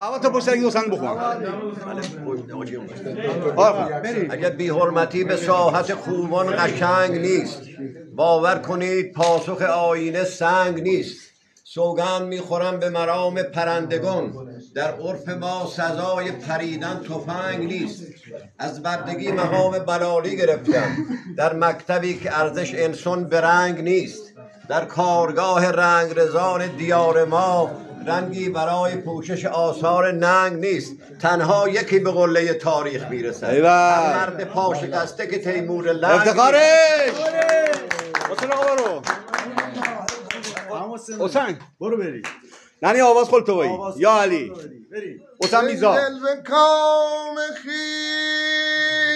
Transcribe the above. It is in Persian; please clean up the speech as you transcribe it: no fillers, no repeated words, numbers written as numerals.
اول تا پشت دو سنگ بخون. اگر بی حرمتی به ساحت خوبان قشنگ نیست، باور کنید پاسخ آینه سنگ نیست. سوگند میخورم به مرام پرندگان، در عرف ما سزای پریدن تفنگ نیست. از بردگی مقام بلالی گرفتم، در مکتبی که ارزش انسان به رنگ نیست. در کارگاه رنگرزان دیار ما، رنگی برای پوشش آثار ننگ نیست. تنها یکی به قله تاریخ میرسد، هر مرد پاشکسته که تیمور لنگ. افتخارش حسین آقا برو. حسین برو بری. ننی آواز خود تو بایی. یا علی حسین میزا کام خیش